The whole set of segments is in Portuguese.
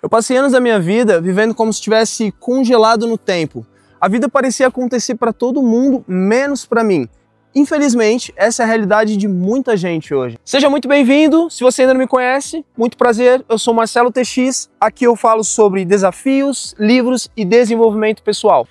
Eu passei anos da minha vida vivendo como se estivesse congelado no tempo. A vida parecia acontecer para todo mundo, menos para mim. Infelizmente, essa é a realidade de muita gente hoje. Seja muito bem-vindo, se você ainda não me conhece, muito prazer, eu sou Marcelo TX, aqui eu falo sobre desafios, livros e desenvolvimento pessoal.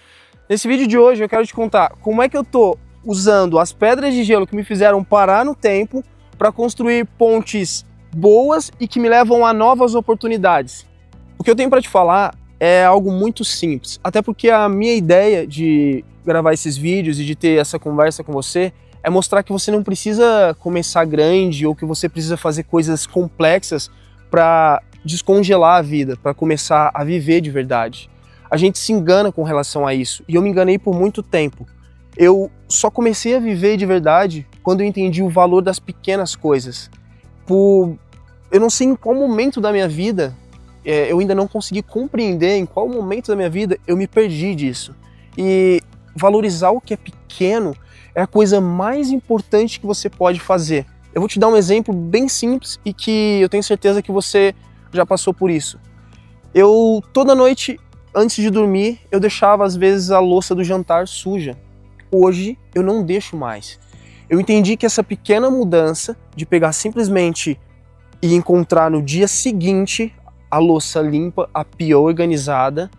Nesse vídeo de hoje eu quero te contar como é que eu tô usando as pedras de gelo que me fizeram parar no tempo para construir pontes boas e que me levam a novas oportunidades. O que eu tenho para te falar é algo muito simples, até porque a minha ideia de gravar esses vídeos e de ter essa conversa com você é mostrar que você não precisa começar grande ou que você precisa fazer coisas complexas para descongelar a vida, para começar a viver de verdade. A gente se engana com relação a isso e eu me enganei por muito tempo. Eu só comecei a viver de verdade quando eu entendi o valor das pequenas coisas. Eu não sei em qual momento da minha vida eu ainda não consegui compreender em qual momento da minha vida eu me perdi disso. E valorizar o que é pequeno é a coisa mais importante que você pode fazer. Eu vou te dar um exemplo bem simples e que eu tenho certeza que você já passou por isso. Eu, toda noite, antes de dormir, eu deixava às vezes a louça do jantar suja. Hoje, eu não deixo mais. Eu entendi que essa pequena mudança de pegar simplesmente e encontrar no dia seguinte a louça limpa, a pia organizada,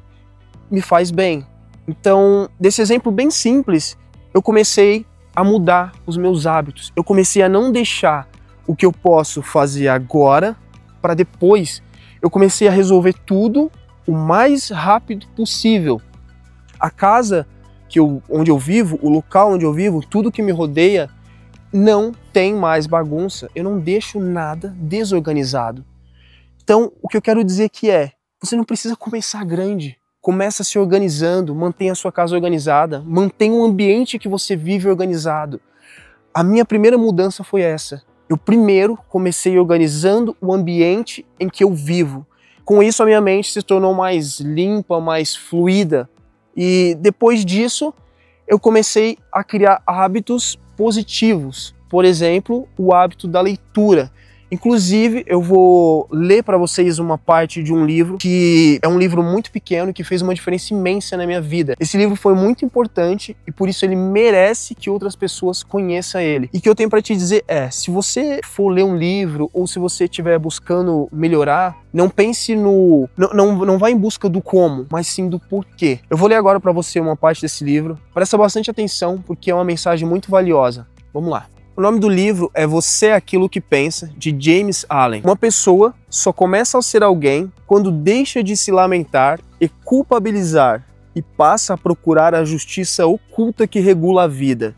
me faz bem. Então, desse exemplo bem simples, eu comecei a mudar os meus hábitos. Eu comecei a não deixar o que eu posso fazer agora para depois. Eu comecei a resolver tudo o mais rápido possível. A casa onde eu vivo, o local onde eu vivo, tudo que me rodeia, não tem mais bagunça. Eu não deixo nada desorganizado. Então, o que eu quero dizer aqui é, você não precisa começar grande. Começa se organizando, mantenha a sua casa organizada, mantenha o ambiente que você vive organizado. A minha primeira mudança foi essa. Eu primeiro comecei organizando o ambiente em que eu vivo. Com isso, a minha mente se tornou mais limpa, mais fluida. E depois disso, eu comecei a criar hábitos positivos. Por exemplo, o hábito da leitura. Inclusive, eu vou ler para vocês uma parte de um livro que é um livro muito pequeno que fez uma diferença imensa na minha vida. Esse livro foi muito importante e por isso ele merece que outras pessoas conheçam ele. E o que eu tenho para te dizer é, se você for ler um livro ou se você estiver buscando melhorar, não pense não vá em busca do como, mas sim do porquê. Eu vou ler agora para você uma parte desse livro. Presta bastante atenção porque é uma mensagem muito valiosa. Vamos lá. O nome do livro é Você é Aquilo que Pensa, de James Allen. Uma pessoa só começa a ser alguém quando deixa de se lamentar e culpabilizar e passa a procurar a justiça oculta que regula a vida.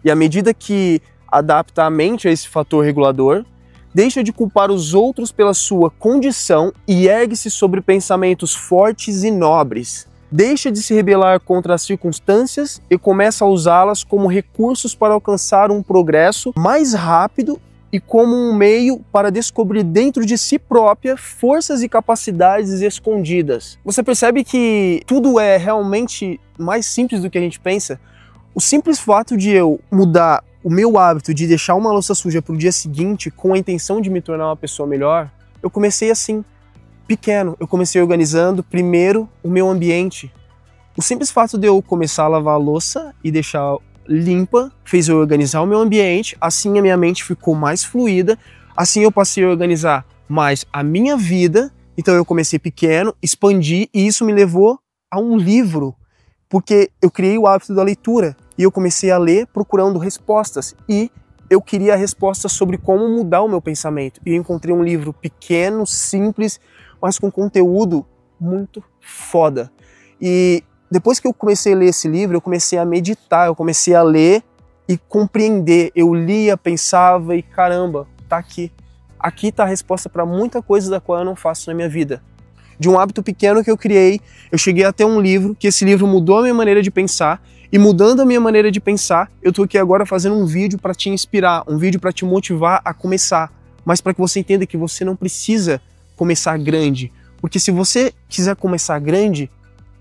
E à medida que adapta a mente a esse fator regulador, deixa de culpar os outros pela sua condição e ergue-se sobre pensamentos fortes e nobres. Deixa de se rebelar contra as circunstâncias e começa a usá-las como recursos para alcançar um progresso mais rápido e como um meio para descobrir dentro de si própria forças e capacidades escondidas. Você percebe que tudo é realmente mais simples do que a gente pensa? O simples fato de eu mudar o meu hábito de deixar uma louça suja para o dia seguinte com a intenção de me tornar uma pessoa melhor, eu comecei assim. Pequeno, eu comecei organizando primeiro o meu ambiente. O simples fato de eu começar a lavar a louça e deixar limpa fez eu organizar o meu ambiente, assim a minha mente ficou mais fluida, assim eu passei a organizar mais a minha vida, então eu comecei pequeno, expandi e isso me levou a um livro, porque eu criei o hábito da leitura e eu comecei a ler procurando respostas e eu queria respostas sobre como mudar o meu pensamento e eu encontrei um livro pequeno, simples, mas com conteúdo muito foda. E depois que eu comecei a ler esse livro, eu comecei a meditar, eu comecei a ler e compreender. Eu lia, pensava e caramba, tá aqui. Aqui tá a resposta para muita coisa da qual eu não faço na minha vida. De um hábito pequeno que eu criei, eu cheguei até um livro, que esse livro mudou a minha maneira de pensar, e mudando a minha maneira de pensar, eu tô aqui agora fazendo um vídeo para te inspirar, um vídeo para te motivar a começar, mas para que você entenda que você não precisa começar grande, porque se você quiser começar grande,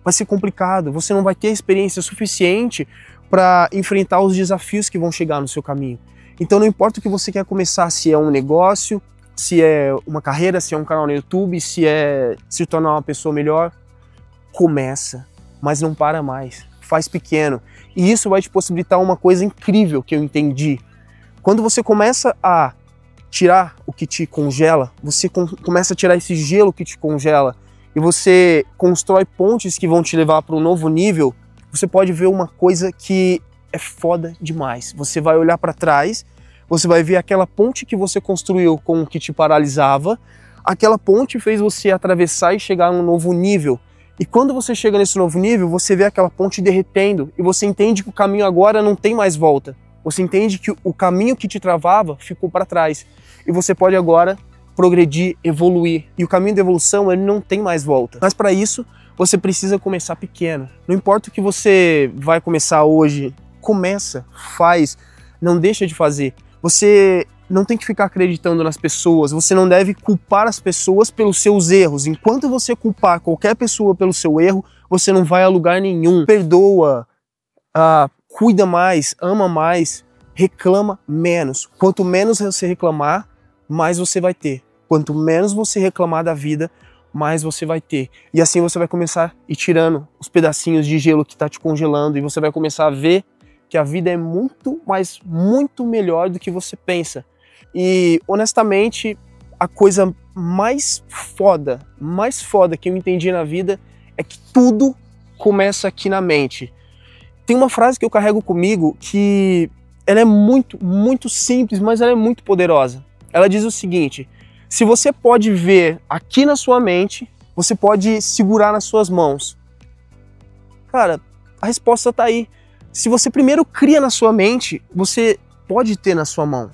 vai ser complicado, você não vai ter experiência suficiente para enfrentar os desafios que vão chegar no seu caminho. Então não importa o que você quer começar, se é um negócio, se é uma carreira, se é um canal no YouTube, se é se tornar uma pessoa melhor, começa, mas não para mais, faz pequeno. E isso vai te possibilitar uma coisa incrível que eu entendi. Quando você começa a tirar o que te congela, você começa a tirar esse gelo que te congela, e você constrói pontes que vão te levar para um novo nível, você pode ver uma coisa que é foda demais. Você vai olhar para trás, você vai ver aquela ponte que você construiu com o que te paralisava, aquela ponte fez você atravessar e chegar a um novo nível. E quando você chega nesse novo nível, você vê aquela ponte derretendo e você entende que o caminho agora não tem mais volta. Você entende que o caminho que te travava ficou para trás. E você pode agora progredir, evoluir. E o caminho da evolução, ele não tem mais volta. Mas para isso, você precisa começar pequeno. Não importa o que você vai começar hoje, começa, faz, não deixa de fazer. Você não tem que ficar acreditando nas pessoas, você não deve culpar as pessoas pelos seus erros. Enquanto você culpar qualquer pessoa pelo seu erro, você não vai a lugar nenhum. Perdoa, cuida mais, ama mais, reclama menos. Quanto menos você reclamar, mais você vai ter. Quanto menos você reclamar da vida, mais você vai ter. E assim você vai começar a ir tirando os pedacinhos de gelo que está te congelando e você vai começar a ver que a vida é muito, mas muito melhor do que você pensa. E, honestamente, a coisa mais foda que eu entendi na vida é que tudo começa aqui na mente. Tem uma frase que eu carrego comigo que ela é muito, muito simples, mas ela é muito poderosa. Ela diz o seguinte: se você pode ver aqui na sua mente, você pode segurar nas suas mãos. Cara, a resposta tá aí. Se você primeiro cria na sua mente, você pode ter na sua mão.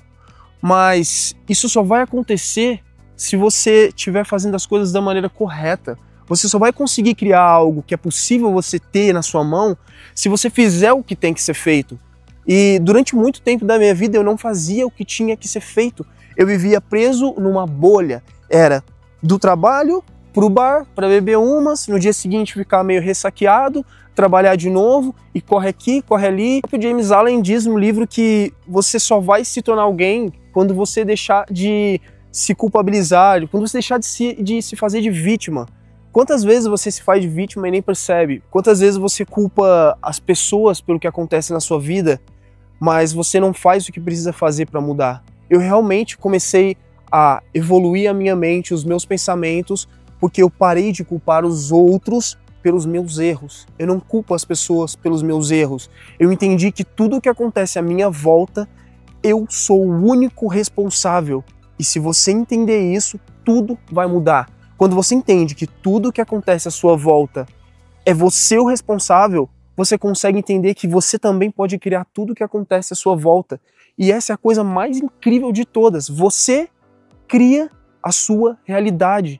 Mas isso só vai acontecer se você estiver fazendo as coisas da maneira correta. Você só vai conseguir criar algo que é possível você ter na sua mão se você fizer o que tem que ser feito. E durante muito tempo da minha vida eu não fazia o que tinha que ser feito. Eu vivia preso numa bolha. Era do trabalho pro bar para beber umas, no dia seguinte ficar meio ressaqueado, trabalhar de novo e corre aqui, corre ali. O James Allen diz no livro que você só vai se tornar alguém quando você deixar de se culpabilizar, quando você deixar de se fazer de vítima. Quantas vezes você se faz de vítima e nem percebe? Quantas vezes você culpa as pessoas pelo que acontece na sua vida, mas você não faz o que precisa fazer para mudar? Eu realmente comecei a evoluir a minha mente, os meus pensamentos, porque eu parei de culpar os outros pelos meus erros. Eu não culpo as pessoas pelos meus erros. Eu entendi que tudo o que acontece à minha volta, eu sou o único responsável. E se você entender isso, tudo vai mudar. Quando você entende que tudo o que acontece à sua volta é você o responsável, você consegue entender que você também pode criar tudo o que acontece à sua volta. E essa é a coisa mais incrível de todas. Você cria a sua realidade.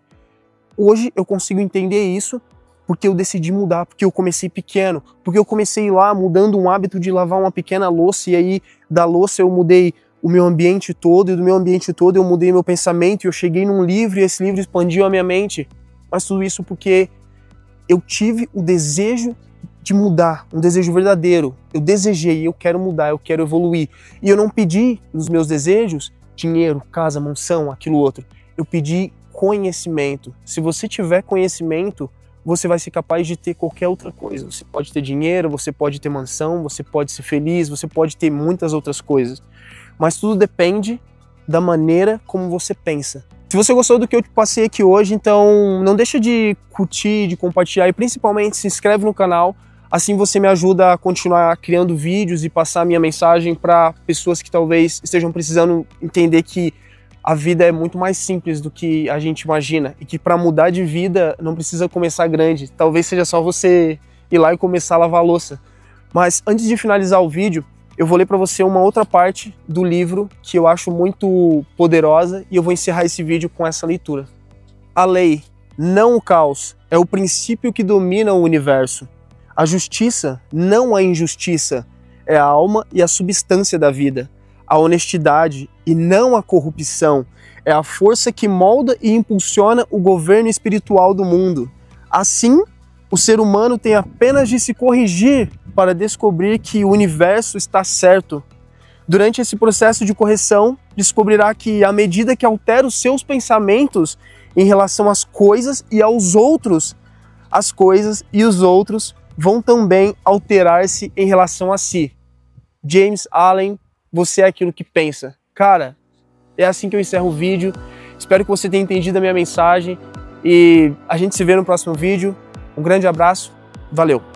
Hoje eu consigo entender isso porque eu decidi mudar, porque eu comecei pequeno, porque eu comecei lá mudando um hábito de lavar uma pequena louça e aí da louça eu mudei o meu ambiente todo e do meu ambiente todo eu mudei meu pensamento e eu cheguei num livro e esse livro expandiu a minha mente. Mas tudo isso porque eu tive o desejo de mudar, um desejo verdadeiro. Eu desejei, eu quero mudar, eu quero evoluir. E eu não pedi nos meus desejos dinheiro, casa, mansão, aquilo outro. Eu pedi conhecimento. Se você tiver conhecimento, você vai ser capaz de ter qualquer outra coisa. Você pode ter dinheiro, você pode ter mansão, você pode ser feliz, você pode ter muitas outras coisas. Mas tudo depende da maneira como você pensa. Se você gostou do que eu te passei aqui hoje, então não deixa de curtir, de compartilhar e principalmente se inscreve no canal. Assim você me ajuda a continuar criando vídeos e passar a minha mensagem para pessoas que talvez estejam precisando entender que a vida é muito mais simples do que a gente imagina e que para mudar de vida não precisa começar grande. Talvez seja só você ir lá e começar a lavar a louça. Mas antes de finalizar o vídeo, eu vou ler para você uma outra parte do livro que eu acho muito poderosa e eu vou encerrar esse vídeo com essa leitura. A lei, não o caos, é o princípio que domina o universo. A justiça, não a injustiça, é a alma e a substância da vida. A honestidade, e não a corrupção, é a força que molda e impulsiona o governo espiritual do mundo. Assim, o ser humano tem apenas de se corrigir para descobrir que o universo está certo. Durante esse processo de correção, descobrirá que à medida que altera os seus pensamentos em relação às coisas e aos outros, as coisas e os outros vão também alterar-se em relação a si. James Allen, você é aquilo que pensa. Cara, é assim que eu encerro o vídeo. Espero que você tenha entendido a minha mensagem e a gente se vê no próximo vídeo. Um grande abraço, valeu!